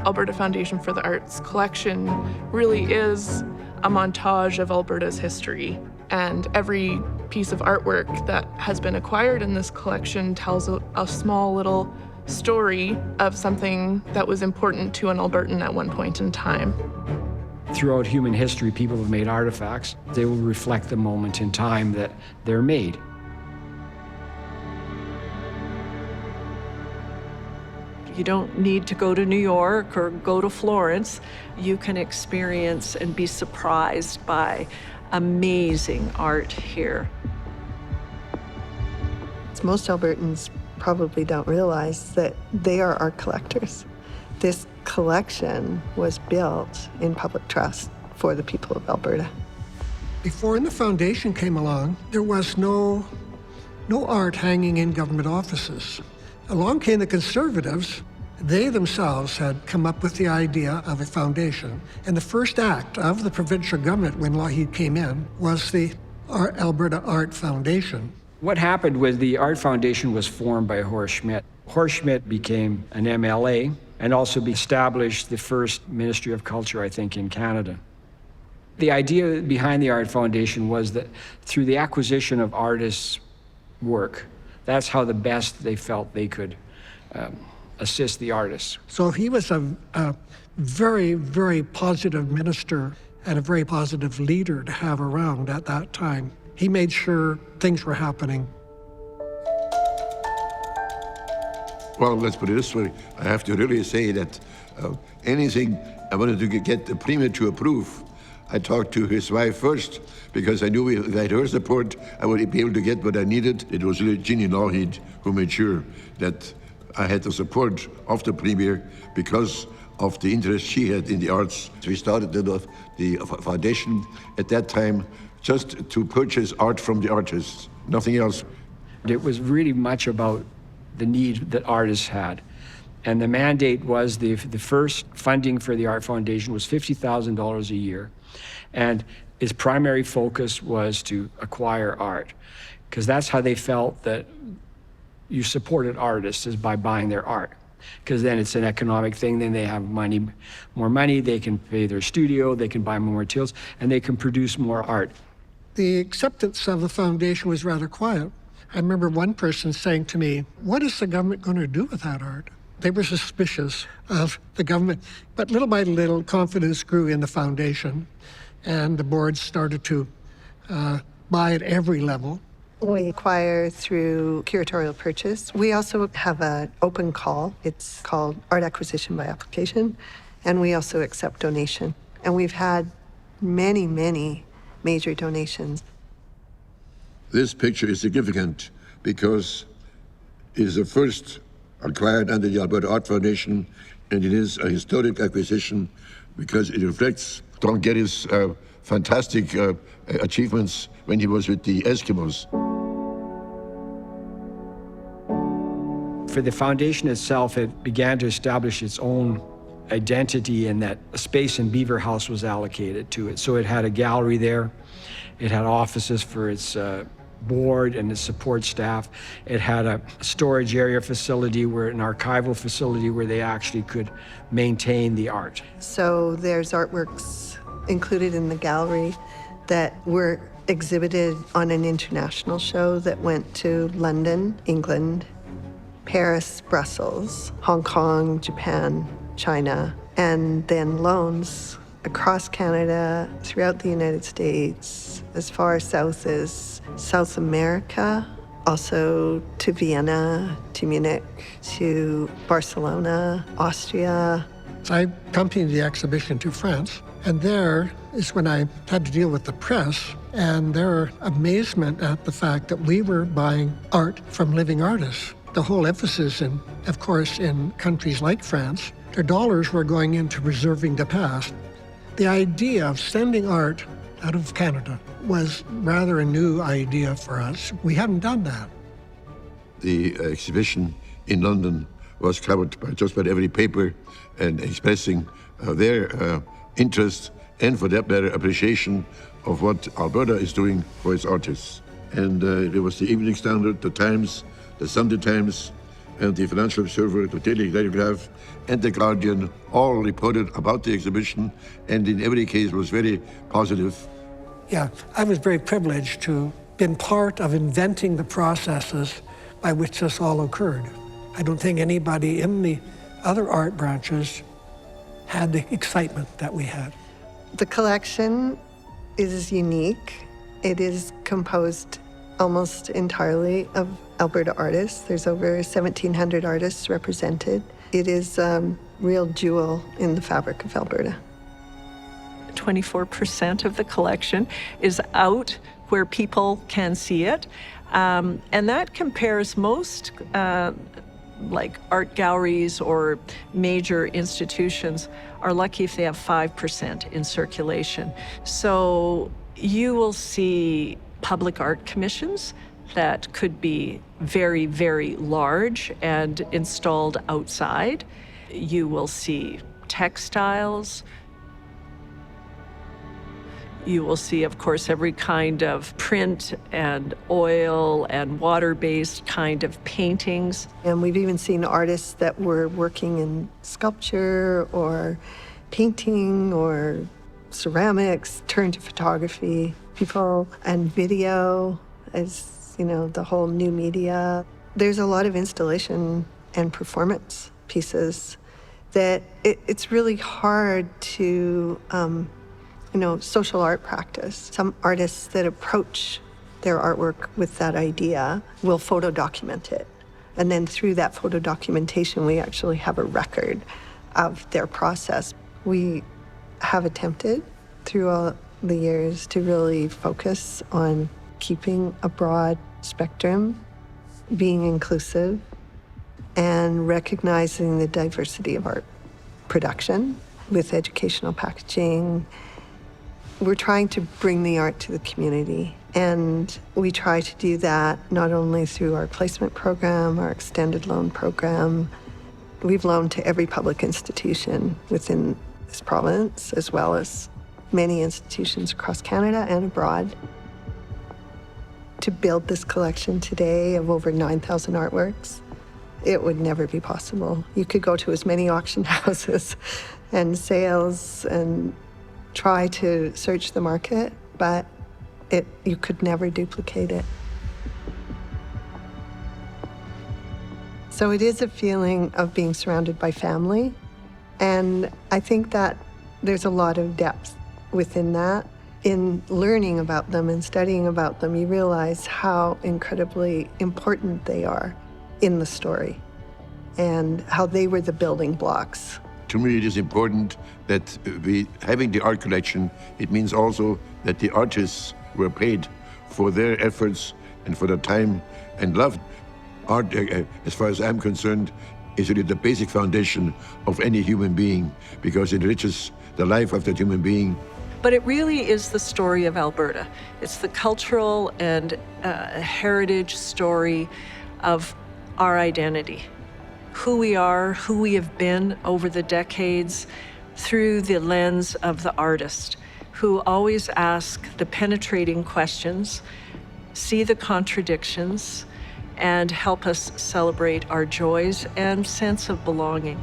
Alberta Foundation for the Arts Collection really is a montage of Alberta's history. And every piece of artwork that has been acquired in this collection tells a small little story of something that was important to an Albertan at one point in time. Throughout human history, people have made artifacts. They will reflect the moment in time that they're made. You don't need to go to New York or go to Florence. You can experience and be surprised by amazing art here. Most Albertans probably don't realize that they are art collectors. This collection was built in public trust for the people of Alberta. Before the foundation came along, there was no art hanging in government offices. Along came the Conservatives. They themselves had come up with the idea of a foundation. And the first act of the provincial government when Lougheed came in was the Alberta Art Foundation. What happened was the Art Foundation was formed by Horst Schmid. Horst Schmid became an MLA and also established the first Ministry of Culture, I think, in Canada. The idea behind the Art Foundation was that through the acquisition of artists' work, that's how the best they felt they could assist the artists. So he was a very, very positive minister and a very positive leader to have around at that time. He made sure things were happening. Well, let's put it this way. I have to really say that anything I wanted to get the Premier to approve, I talked to his wife first, because I knew if I had her support, I would be able to get what I needed. It was really Jeannie Lougheed who made sure that I had the support of the Premier because of the interest she had in the arts. So we started the foundation at that time just to purchase art from the artists, nothing else. It was really much about the need that artists had. And the mandate was the first funding for the Art Foundation was $50,000 a year. And its primary focus was to acquire art, because that's how they felt that you supported artists, is by buying their art. Because then it's an economic thing, then they have more money, they can pay their studio, they can buy more materials, and they can produce more art. The acceptance of the foundation was rather quiet. I remember one person saying to me, "What is the government going to do with that art?" They were suspicious of the government. But little by little, confidence grew in the foundation, and the board started to buy at every level. We acquire through curatorial purchase. We also have an open call. It's called Art Acquisition by Application, and we also accept donation. And we've had many, many major donations. This picture is significant because it is the first acquired under the Alberta Art Foundation, and it is a historic acquisition because it reflects Don Geddes' fantastic achievements when he was with the Eskimos. For the foundation itself, it began to establish its own identity in that a space in Beaver House was allocated to it. So it had a gallery there. It had offices for its board and its support staff. It had a storage area facility, an archival facility where they actually could maintain the art. So there's artworks included in the gallery that were exhibited on an international show that went to London, England, Paris, Brussels, Hong Kong, Japan, China, and then loans across Canada, throughout the United States, as far south as South America, also to Vienna, to Munich, to Barcelona, Austria. I accompanied the exhibition to France, and there is when I had to deal with the press and their amazement at the fact that we were buying art from living artists. The whole emphasis, of course, in countries like France, their dollars were going into preserving the past. The idea of sending art out of Canada was rather a new idea for us. We hadn't done that. The exhibition in London was covered by just about every paper and expressing their interest and, for that matter, appreciation of what Alberta is doing for its artists. And there was the Evening Standard, the Times, the Sunday Times, and the Financial Observer, the Daily Telegraph, and the Guardian all reported about the exhibition, and in every case was very positive. Yeah, I was very privileged to been part of inventing the processes by which this all occurred. I don't think anybody in the other art branches had the excitement that we had. The collection is unique. It is composed almost entirely of Alberta artists. There's over 1,700 artists represented. It is a real jewel in the fabric of Alberta. 24% of the collection is out where people can see it. And that compares most like art galleries or major institutions are lucky if they have 5% in circulation. So you will see public art commissions that could be very, very large and installed outside. You will see textiles. You will see, of course, every kind of print and oil and water-based kind of paintings. And we've even seen artists that were working in sculpture or painting or ceramics turn to photography. People and video as, you know, the whole new media. There's a lot of installation and performance pieces that it's really hard to social art practice. Some artists that approach their artwork with that idea will photo document it. And then through that photo documentation, we actually have a record of their process. We have attempted through all the years to really focus on keeping a broad spectrum, being inclusive, and recognizing the diversity of art production with educational packaging. We're trying to bring the art to the community, and we try to do that not only through our placement program, our extended loan program. We've loaned to every public institution within this province, as well as many institutions across Canada and abroad. To build this collection today of over 9,000 artworks, it would never be possible. You could go to as many auction houses and sales and try to search the market, but you could never duplicate it. So it is a feeling of being surrounded by family, and I think that there's a lot of depth within that. In learning about them and studying about them, you realize how incredibly important they are in the story and how they were the building blocks. To me, it is important that having the art collection, it means also that the artists were paid for their efforts and for their time and love. Art, as far as I'm concerned, is really the basic foundation of any human being because it enriches the life of that human being. But it really is the story of Alberta. It's the cultural and heritage story of our identity. Who we are, who we have been over the decades through the lens of the artist, who always ask the penetrating questions, see the contradictions, and help us celebrate our joys and sense of belonging.